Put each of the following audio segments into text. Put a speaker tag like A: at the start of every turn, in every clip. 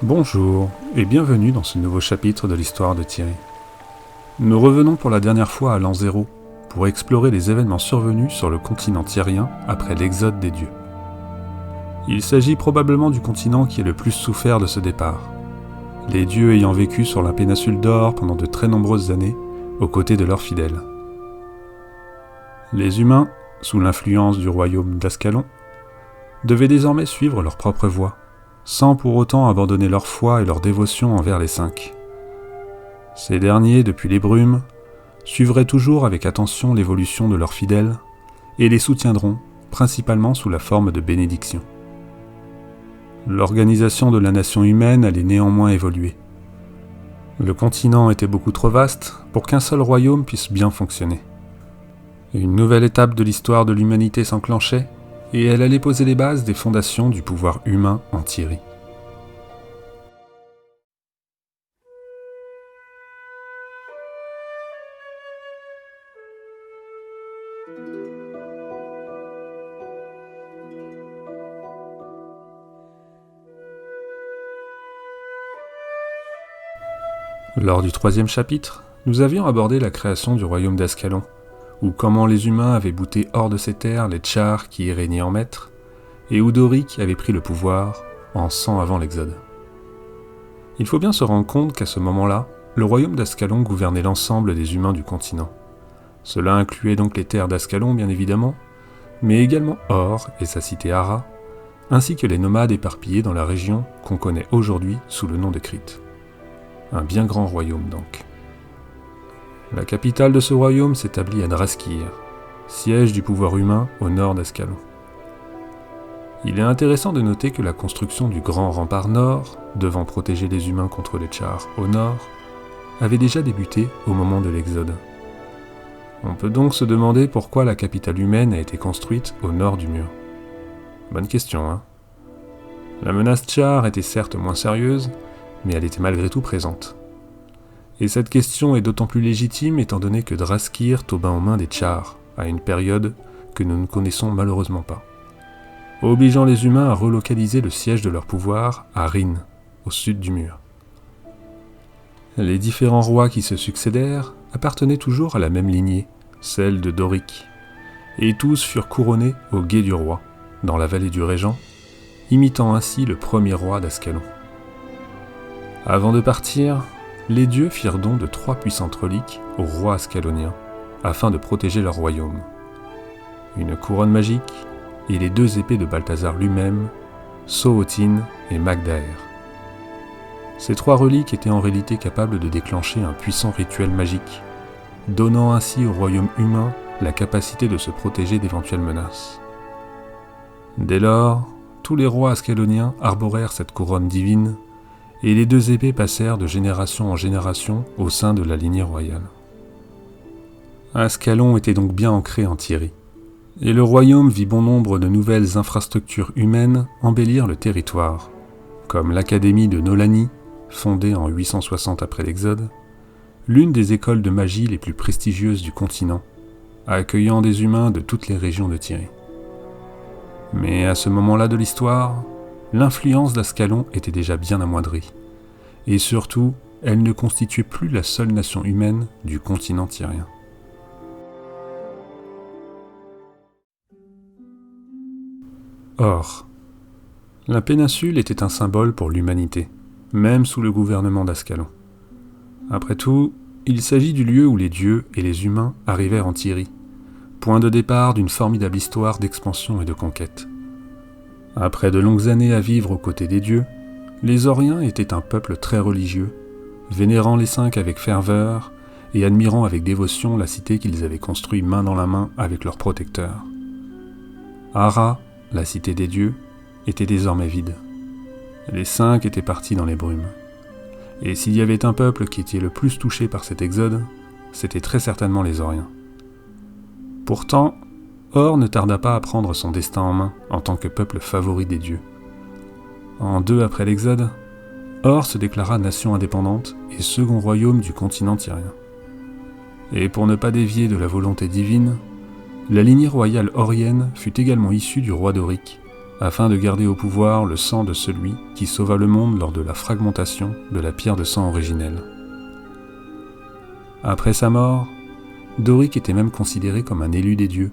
A: Bonjour et bienvenue dans ce nouveau chapitre de l'histoire de Thierry. Nous revenons pour la dernière fois à l'an 0 pour explorer les événements survenus sur le continent thierrien après l'exode des dieux. Il s'agit probablement du continent qui est le plus souffert de ce départ, les dieux ayant vécu sur la péninsule d'Or pendant de très nombreuses années aux côtés de leurs fidèles. Les humains, sous l'influence du royaume d'Ascalon, devaient désormais suivre leur propre voie, sans pour autant abandonner leur foi et leur dévotion envers les cinq. Ces derniers, depuis les brumes, suivraient toujours avec attention l'évolution de leurs fidèles et les soutiendront, principalement sous la forme de bénédictions. L'organisation de la nation humaine allait néanmoins évoluer. Le continent était beaucoup trop vaste pour qu'un seul royaume puisse bien fonctionner. Une nouvelle étape de l'histoire de l'humanité s'enclenchait, et elle allait poser les bases des fondations du pouvoir humain en Thierry. Lors du 3e chapitre, nous avions abordé la création du royaume d'Ascalon, ou comment les humains avaient bouté hors de ces terres les Tchars qui y régnaient en maître, et où Doric avait pris le pouvoir en 100 avant l'Exode. Il faut bien se rendre compte qu'à ce moment-là, le royaume d'Ascalon gouvernait l'ensemble des humains du continent. Cela incluait donc les terres d'Ascalon bien évidemment, mais également Or et sa cité Ara, ainsi que les nomades éparpillés dans la région qu'on connaît aujourd'hui sous le nom de Crite. Un bien grand royaume donc. La capitale de ce royaume s'établit à Draskir, siège du pouvoir humain au nord d'Ascalon. Il est intéressant de noter que la construction du grand rempart nord, devant protéger les humains contre les Tchars au nord, avait déjà débuté au moment de l'Exode. On peut donc se demander pourquoi la capitale humaine a été construite au nord du mur. Bonne question, hein ? La menace Tchar était certes moins sérieuse, mais elle était malgré tout présente. Et cette question est d'autant plus légitime étant donné que Draskir tomba aux mains des Tchars, à une période que nous ne connaissons malheureusement pas, obligeant les humains à relocaliser le siège de leur pouvoir à Rin, au sud du mur. Les différents rois qui se succédèrent appartenaient toujours à la même lignée, celle de Doric, et tous furent couronnés au gué du roi, dans la vallée du Régent, imitant ainsi le premier roi d'Ascalon. Avant de partir, les dieux firent don de 3 puissantes reliques au roi ascalonien, afin de protéger leur royaume. Une couronne magique et les 2 épées de Balthazar lui-même, Sootine et Magdaer. Ces 3 reliques étaient en réalité capables de déclencher un puissant rituel magique, donnant ainsi au royaume humain la capacité de se protéger d'éventuelles menaces. Dès lors, tous les rois ascaloniens arborèrent cette couronne divine, et les 2 épées passèrent de génération en génération au sein de la lignée royale. Ascalon était donc bien ancré en Thierry, et le royaume vit bon nombre de nouvelles infrastructures humaines embellir le territoire, comme l'Académie de Nolani, fondée en 860 après l'Exode, l'une des écoles de magie les plus prestigieuses du continent, accueillant des humains de toutes les régions de Thierry. Mais à ce moment-là de l'histoire, l'influence d'Ascalon était déjà bien amoindrie, et surtout, elle ne constituait plus la seule nation humaine du continent thierrien. Or, la péninsule était un symbole pour l'humanité, même sous le gouvernement d'Ascalon. Après tout, il s'agit du lieu où les dieux et les humains arrivèrent en Thierry, point de départ d'une formidable histoire d'expansion et de conquête. Après de longues années à vivre aux côtés des dieux, les Oriens étaient un peuple très religieux, vénérant les 5 avec ferveur et admirant avec dévotion la cité qu'ils avaient construite main dans la main avec leur protecteur. Ara, la cité des dieux, était désormais vide. Les 5 étaient partis dans les brumes. Et s'il y avait un peuple qui était le plus touché par cet exode, c'était très certainement les Oriens. Pourtant, Or ne tarda pas à prendre son destin en main en tant que peuple favori des dieux. En 2 après l'Exode, Or se déclara nation indépendante et second royaume du continent thierrien. Et pour ne pas dévier de la volonté divine, la lignée royale orienne fut également issue du roi Doric, afin de garder au pouvoir le sang de celui qui sauva le monde lors de la fragmentation de la pierre de sang originelle. Après sa mort, Doric était même considéré comme un élu des dieux,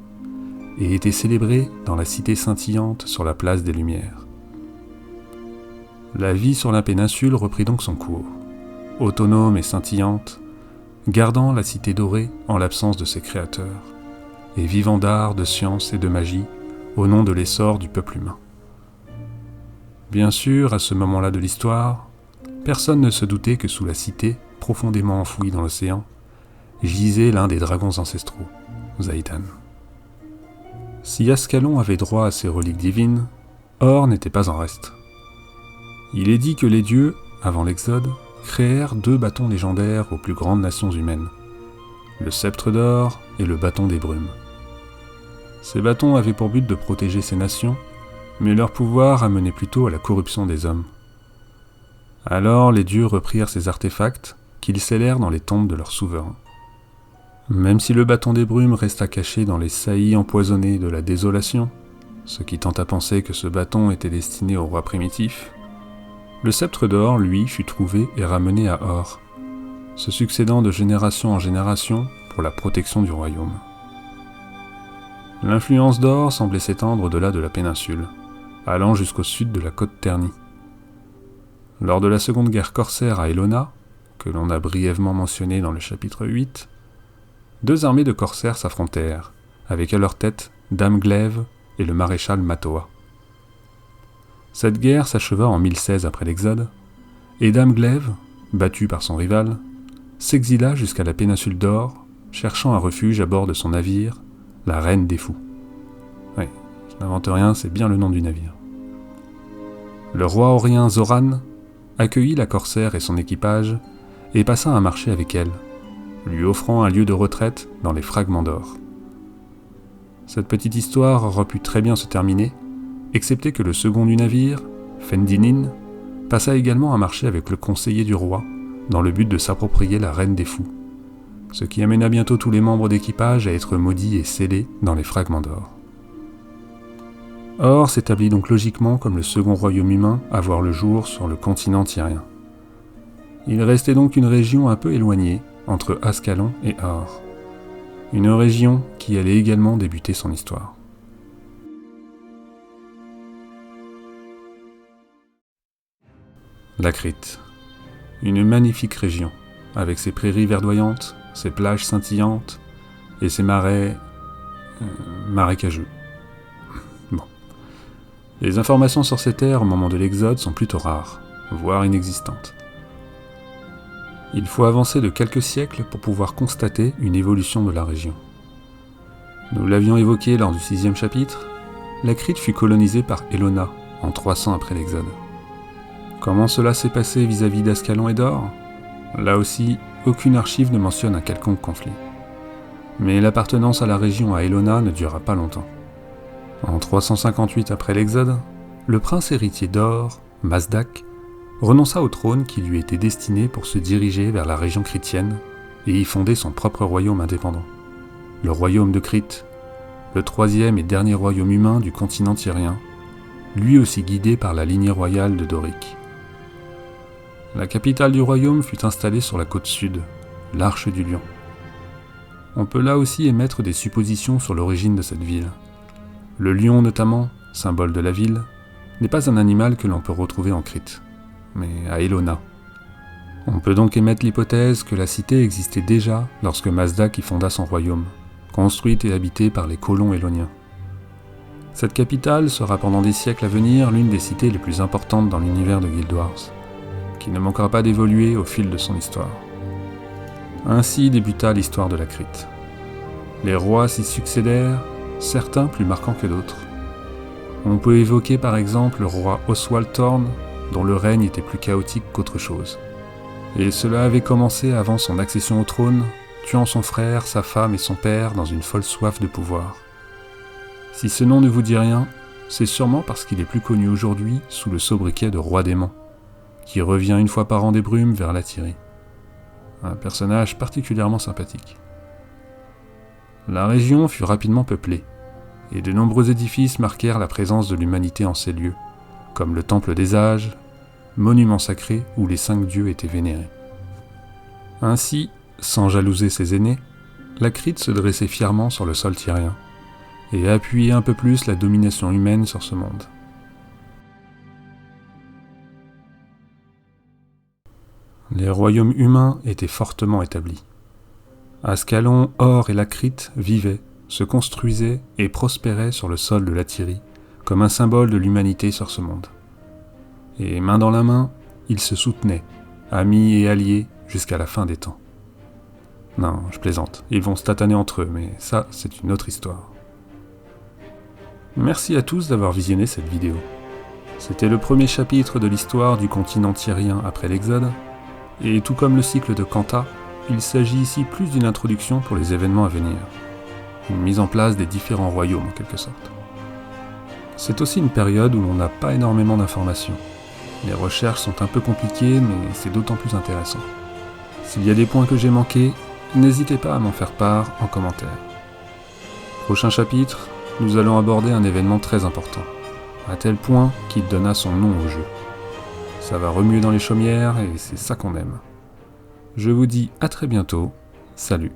A: et était célébré dans la cité scintillante sur la place des Lumières. La vie sur la péninsule reprit donc son cours, autonome et scintillante, gardant la cité dorée en l'absence de ses créateurs, et vivant d'art, de science et de magie au nom de l'essor du peuple humain. Bien sûr, à ce moment-là de l'histoire, personne ne se doutait que sous la cité, profondément enfouie dans l'océan, gisait l'un des dragons ancestraux, Zaidan. Si Ascalon avait droit à ses reliques divines, Or n'était pas en reste. Il est dit que les dieux, avant l'Exode, créèrent 2 bâtons légendaires aux plus grandes nations humaines, le sceptre d'or et le bâton des brumes. Ces bâtons avaient pour but de protéger ces nations, mais leur pouvoir amenait plutôt à la corruption des hommes. Alors les dieux reprirent ces artefacts, qu'ils scellèrent dans les tombes de leurs souverains. Même si le bâton des brumes resta caché dans les saillies empoisonnées de la désolation, ce qui tente à penser que ce bâton était destiné au roi primitif, le sceptre d'or, lui, fut trouvé et ramené à Or, se succédant de génération en génération pour la protection du royaume. L'influence d'Or semblait s'étendre au-delà de la péninsule, allant jusqu'au sud de la côte ternie. Lors de la seconde guerre corsaire à Elona, que l'on a brièvement mentionnée dans le chapitre 8, 2 armées de corsaires s'affrontèrent, avec à leur tête Dame Glaive et le maréchal Matoa. Cette guerre s'acheva en 1016 après l'Exode, et Dame Glaive, battue par son rival, s'exila jusqu'à la péninsule d'Or, cherchant un refuge à bord de son navire, la Reine des Fous. Oui, je n'invente rien, c'est bien le nom du navire. Le roi aurien Zoran accueillit la corsaire et son équipage et passa un marché avec elle, lui offrant un lieu de retraite dans les fragments d'or. Cette petite histoire aurait pu très bien se terminer, excepté que le second du navire, Fendinin, passa également un marché avec le conseiller du roi, dans le but de s'approprier la Reine des Fous, ce qui amena bientôt tous les membres d'équipage à être maudits et scellés dans les fragments d'or. Or s'établit donc logiquement comme le second royaume humain à voir le jour sur le continent tyrien. Il restait donc une région un peu éloignée, entre Ascalon et Or. Une région qui allait également débuter son histoire. La Crite. Une magnifique région, avec ses prairies verdoyantes, ses plages scintillantes et ses marais marécageux. Bon. Les informations sur ces terres au moment de l'Exode sont plutôt rares, voire inexistantes. Il faut avancer de quelques siècles pour pouvoir constater une évolution de la région. Nous l'avions évoqué lors du 6e chapitre, la Crite fut colonisée par Elona en 300 après l'Exode. Comment cela s'est passé vis-à-vis d'Ascalon et d'Or ? Là aussi, aucune archive ne mentionne un quelconque conflit. Mais l'appartenance à la région à Elona ne dura pas longtemps. En 358 après l'Exode, le prince héritier d'Or, Mazdak, renonça au trône qui lui était destiné pour se diriger vers la région critienne et y fonder son propre royaume indépendant, le royaume de Crite, le 3e et dernier royaume humain du continent tyrien, lui aussi guidé par la lignée royale de Doric. La capitale du royaume fut installée sur la côte sud, l'Arche du Lion. On peut là aussi émettre des suppositions sur l'origine de cette ville. Le lion notamment, symbole de la ville, n'est pas un animal que l'on peut retrouver en Crite, mais à Elona. On peut donc émettre l'hypothèse que la cité existait déjà lorsque Mazdak y fonda son royaume, construite et habitée par les colons éloniens. Cette capitale sera pendant des siècles à venir l'une des cités les plus importantes dans l'univers de Guild Wars, qui ne manquera pas d'évoluer au fil de son histoire. Ainsi débuta l'histoire de la Crite. Les rois s'y succédèrent, certains plus marquants que d'autres. On peut évoquer par exemple le roi Oswald Thorn, dont le règne était plus chaotique qu'autre chose. Et cela avait commencé avant son accession au trône, tuant son frère, sa femme et son père dans une folle soif de pouvoir. Si ce nom ne vous dit rien, c'est sûrement parce qu'il est plus connu aujourd'hui sous le sobriquet de roi démon, qui revient une fois par an des brumes vers la Tyrie. Un personnage particulièrement sympathique. La région fut rapidement peuplée, et de nombreux édifices marquèrent la présence de l'humanité en ces lieux, comme le Temple des Âges, monument sacré où les 5 dieux étaient vénérés. Ainsi, sans jalouser ses aînés, la Crite se dressait fièrement sur le sol tyrien, et appuyait un peu plus la domination humaine sur ce monde. Les royaumes humains étaient fortement établis. Ascalon, Or et la Crite vivaient, se construisaient et prospéraient sur le sol de l'Athyrie, comme un symbole de l'humanité sur ce monde. Et main dans la main, ils se soutenaient, amis et alliés, jusqu'à la fin des temps. Non, je plaisante, ils vont se tataner entre eux, mais ça, c'est une autre histoire. Merci à tous d'avoir visionné cette vidéo. C'était le premier chapitre de l'histoire du continent tyrien après l'Exode, et tout comme le cycle de Kanta, il s'agit ici plus d'une introduction pour les événements à venir. Une mise en place des différents royaumes en quelque sorte. C'est aussi une période où l'on n'a pas énormément d'informations. Les recherches sont un peu compliquées, mais c'est d'autant plus intéressant. S'il y a des points que j'ai manqués, n'hésitez pas à m'en faire part en commentaire. Prochain chapitre, nous allons aborder un événement très important, à tel point qu'il donna son nom au jeu. Ça va remuer dans les chaumières et c'est ça qu'on aime. Je vous dis à très bientôt, salut.